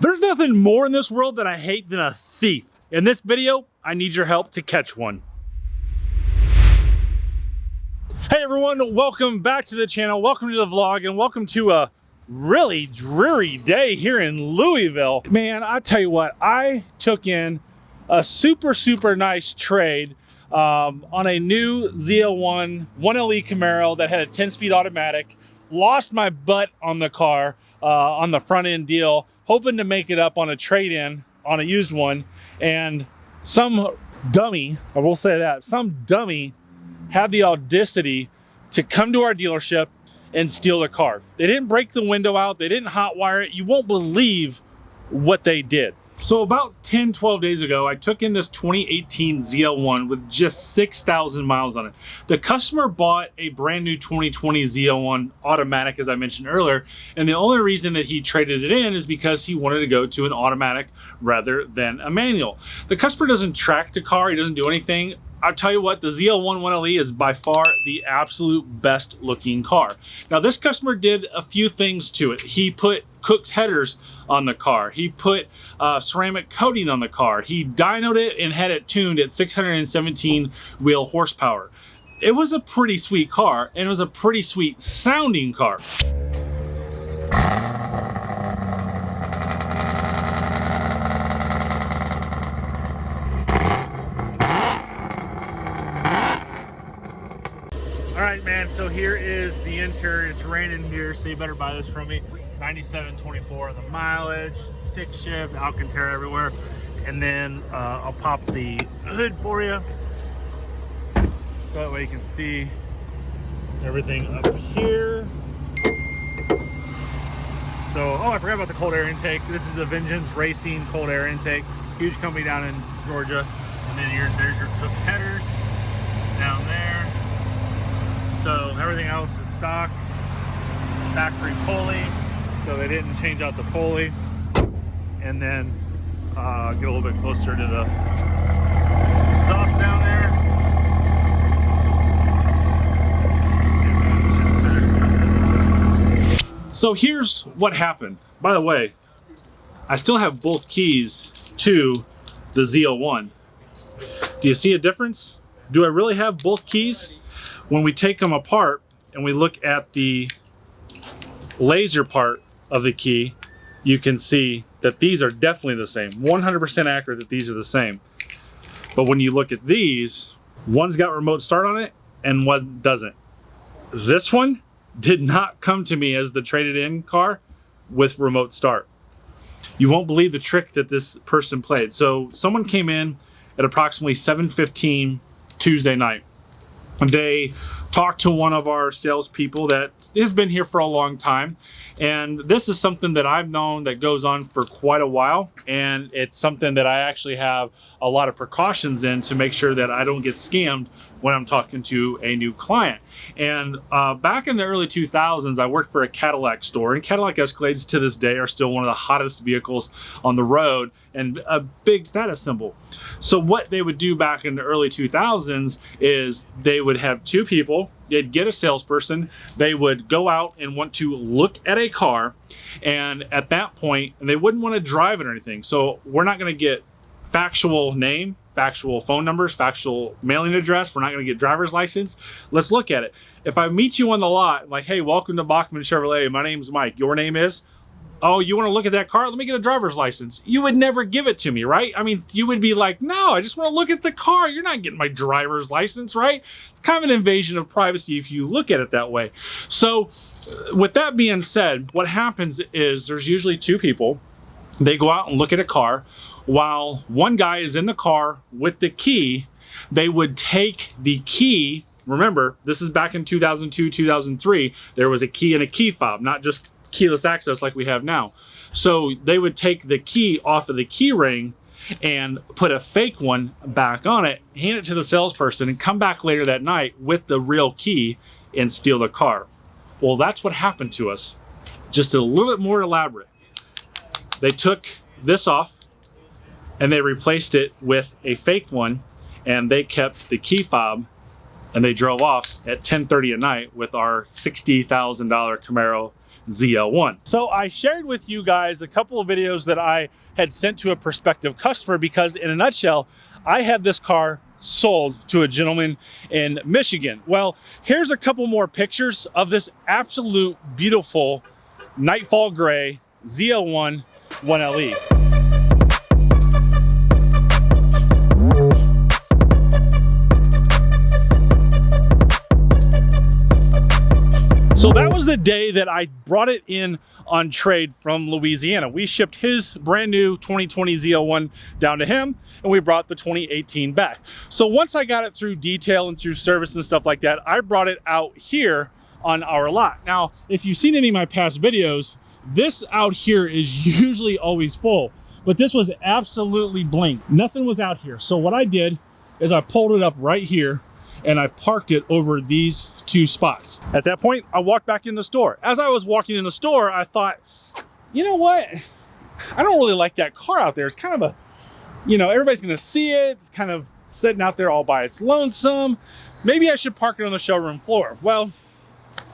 There's nothing more in this world that I hate than a thief. In this video, I need your help to catch one. Hey everyone, welcome back to the channel, welcome to the vlog, and welcome to a really dreary day here in Louisville. Man, I tell you what, I took in a super nice trade on a new ZL11LE Camaro that had a 10-speed automatic. Lost my butt on the car on the front end deal, hoping to make it up on a trade-in on a used one, and some dummy, I will say that, some dummy had the audacity to come to our dealership and steal the car. They didn't break the window out, they didn't hotwire it. You won't believe what they did. So about 10-12 days ago, I took in this 2018 ZL1 with just 6,000 miles on it. The customer bought a brand new 2020 ZL1 automatic, as I mentioned earlier, and the only reason that he traded it in is because he wanted to go to an automatic rather than a manual. The customer doesn't track the car, he doesn't do anything. I'll tell you what, the ZL11LE is by far the absolute best looking car. Now this customer did a few things to it. He put Cook's headers on the car. He put ceramic coating on the car. He dynoed it and had it tuned at 617 wheel horsepower. It was a pretty sweet car, and it was a pretty sweet sounding car. All right, man, so here is the interior. It's raining here, so you better buy this from me. 9724 on the mileage, stick shift, Alcantara everywhere. And then I'll pop the hood for you, so that way you can see everything up here. So, oh, I forgot about the cold air intake. This is a Vengeance Racing cold air intake. Huge company down in Georgia. And then there's your Cook's headers down there. So everything else is stock, factory pulley, so they didn't change out the pulley. And then get a little bit closer to the exhaust down there. So here's what happened. By the way, I still have both keys to the ZL1. Do you see a difference? Do I really have both keys? When we take them apart and we look at the laser part of the key, you can see that these are definitely the same. 100% accurate that these are the same. But when you look at these, one's got remote start on it and one doesn't. This one did not come to me as the traded in car with remote start. You won't believe the trick that this person played. So someone came in at approximately 7:15 Tuesday night. They talked to one of our salespeople that has been here for a long time, and this is something that I've known that goes on for quite a while, and it's something that I actually have a lot of precautions in to make sure that I don't get scammed when I'm talking to a new client. And back in the early 2000s, I worked for a Cadillac store, and Cadillac Escalades to this day are still one of the hottest vehicles on the road and a big status symbol. So what they would do back in the early 2000s is they would have two people, they'd get a salesperson, they would go out and want to look at a car, and at that point, and they wouldn't want to drive it or anything. So we're not going to get factual name, factual phone numbers, factual mailing address. We're not going to get driver's license. Let's look at it. If I meet you on the lot, like, hey, welcome to Bachman Chevrolet, my name's Mike, your name is? Oh, you want to look at that car? Let me get a driver's license. You would never give it to me, right? I mean, you would be like, no, I just want to look at the car. You're not getting my driver's license, right? It's kind of an invasion of privacy if you look at it that way. So with that being said, what happens is there's usually two people. They go out and look at a car. While one guy is in the car with the key, they would take the key. Remember, this is back in 2002, 2003. There was a key and a key fob, not just keyless access like we have now. So they would take the key off of the key ring and put a fake one back on it, hand it to the salesperson, and come back later that night with the real key and steal the car. Well, that's what happened to us. Just a little bit more elaborate. They took this off and they replaced it with a fake one, and they kept the key fob, and they drove off at 10:30 at night with our $60,000 Camaro ZL1. So I shared with you guys a couple of videos that I had sent to a prospective customer because, in a nutshell, I had this car sold to a gentleman in Michigan. Well, here's a couple more pictures of this absolute beautiful Nightfall Gray ZL1 1LE. So that was the day that I brought it in on trade from Louisiana. We shipped his brand new 2020 ZL1 down to him, and we brought the 2018 back. So once I got it through detail and through service and stuff like that, I brought it out here on our lot. Now, if you've seen any of my past videos, this out here is usually always full, but this was absolutely blank. Nothing was out here. So what I did is I pulled it up right here and I parked it over these two spots. At that point, I walked back in the store. As I was walking in the store, I thought, you know what? I don't really like that car out there. It's kind of a, you know, everybody's gonna see it. It's kind of sitting out there all by its lonesome. Maybe I should park it on the showroom floor. Well,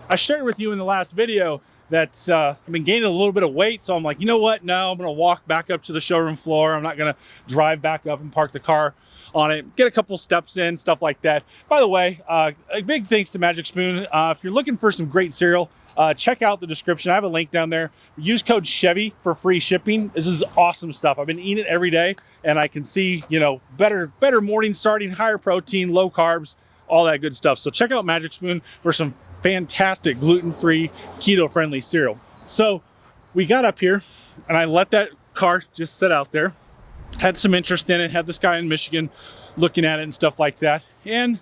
I shared with you in the last video that I've been gaining a little bit of weight. So I'm like, you know what? No, I'm gonna walk back up to the showroom floor. I'm not gonna drive back up and park the car on it, get a couple steps in, stuff like that. By the way, a big thanks to Magic Spoon. If you're looking for some great cereal, check out the description. I have a link down there. Use code Chevy for free shipping. This is awesome stuff. I've been eating it every day, and I can see, you know, better morning starting, higher protein, low carbs, all that good stuff. So check out Magic Spoon for some fantastic gluten-free, keto-friendly cereal. So we got up here, and I let that car just sit out there. Had some interest in it, had this guy in Michigan looking at it and stuff like that. And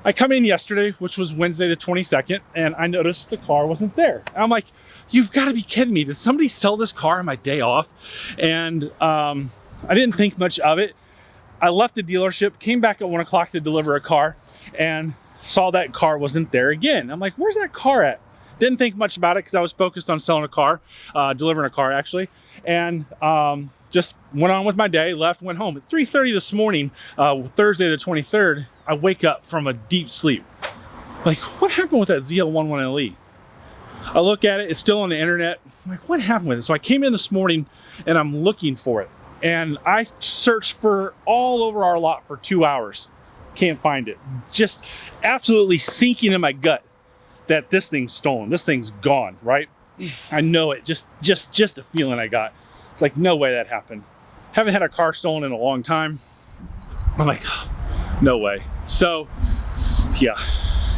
I come in yesterday, which was Wednesday the 22nd, and I noticed the car wasn't there. And I'm like, you've got to be kidding me. Did somebody sell this car on my day off? And I didn't think much of it. I left the dealership, came back at 1 o'clock to deliver a car, and saw that car wasn't there again. I'm like, where's that car at? Didn't think much about it because I was focused on selling a car, delivering a car actually. And just went on with my day, left, went home. At 3:30 this morning, Thursday the 23rd, I wake up from a deep sleep. Like, what happened with that ZL1 1LE? I look at it, it's still on the internet. I'm like, what happened with it? So I came in this morning and I'm looking for it. And I searched for all over our lot for 2 hours. Can't find it. Just absolutely sinking in my gut that this thing's stolen. This thing's gone, right? I know it, just the feeling I got. It's like, no way that happened. Haven't had a car stolen in a long time. I'm like, no way. So yeah,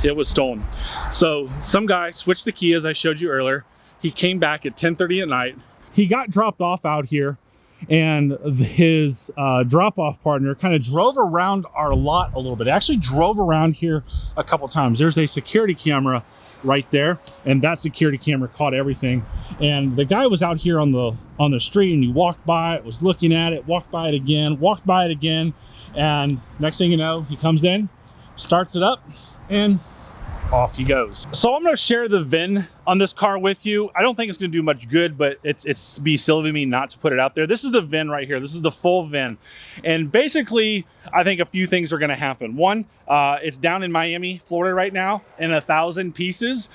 it was stolen. So some guy switched the key, as I showed you earlier. He came back at 10:30 at night. He got dropped off out here, and his drop-off partner kind of drove around our lot a little bit. Actually drove around here a couple times. There's a security camera right there, and that security camera caught everything. And the guy was out here on the street, and he walked by it, was looking at it, walked by it again, and next thing you know, he comes in, starts it up, and off he goes. So I'm going to share the VIN on this car with you. I don't think it's going to do much good, but it's be silly of me not to put it out there. This is the VIN right here. This is the full VIN. And basically, I think a few things are going to happen. One, it's down in Miami, Florida right now in 1,000 pieces.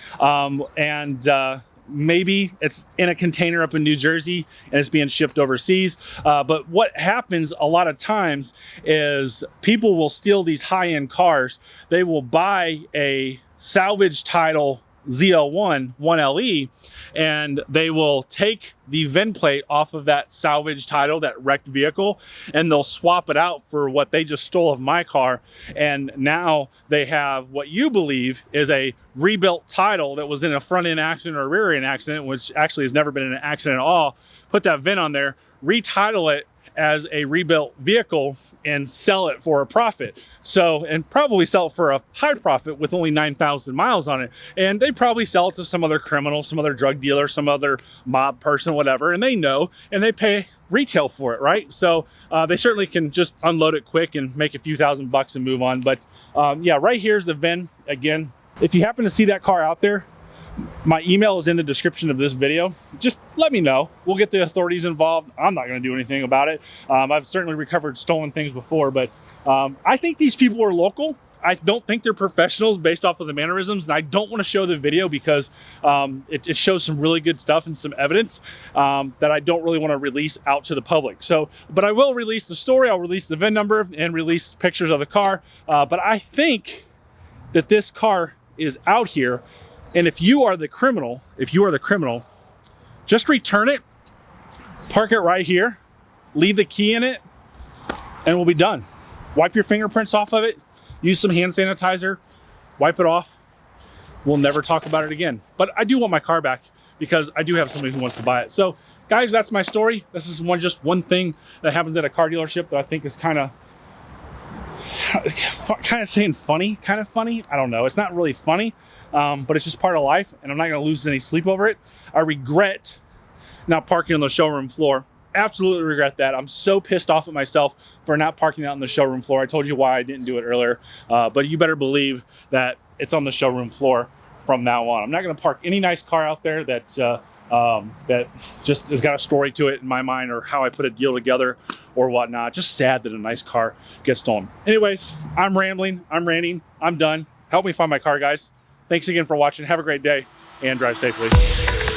Maybe it's in a container up in New Jersey and it's being shipped overseas. But what happens a lot of times is people will steal these high-end cars. They will buy a salvage title ZL1 1LE, and they will take the VIN plate off of that salvage title, that wrecked vehicle, and they'll swap it out for what they just stole of my car. And now they have what you believe is a rebuilt title that was in a front end accident or rear end accident, which actually has never been in an accident at all. Put that VIN on there, retitle it as a rebuilt vehicle, and sell it for a profit. So, and probably sell it for a high profit with only 9,000 miles on it. And they probably sell it to some other criminal, some other drug dealer, some other mob person, whatever, and they know, and they pay retail for it, right? So they certainly can just unload it quick and make a few $1,000s and move on. But yeah, right here's the VIN. Again, if you happen to see that car out there, my email is in the description of this video. Just let me know. We'll get the authorities involved. I'm not going to do anything about it. I've certainly recovered stolen things before, but I think these people are local. I don't think they're professionals based off of the mannerisms, and I don't want to show the video because it shows some really good stuff and some evidence that I don't really want to release out to the public. So, but I will release the story, I'll release the VIN number, and release pictures of the car. But I think that this car is out here, and if you are the criminal, just return it, park it right here, leave the key in it, and we'll be done. Wipe your fingerprints off of it, use some hand sanitizer, wipe it off. We'll never talk about it again. But I do want my car back because I do have somebody who wants to buy it. So guys, that's my story. This is just one thing that happens at a car dealership that I think is kind of saying funny, kind of funny. I don't know. It's not really funny, but it's just part of life, and I'm not going to lose any sleep over it. I regret not parking on the showroom floor. Absolutely regret that. I'm so pissed off at myself for not parking out on the showroom floor. I told you why I didn't do it earlier, but you better believe that it's on the showroom floor from now on. I'm not going to park any nice car out there that just has got a story to it in my mind, or how I put a deal together or whatnot. Just sad that a nice car gets stolen. Anyways, I'm rambling, I'm ranting, I'm done. Help me find my car, guys. Thanks again for watching. Have a great day and drive safely.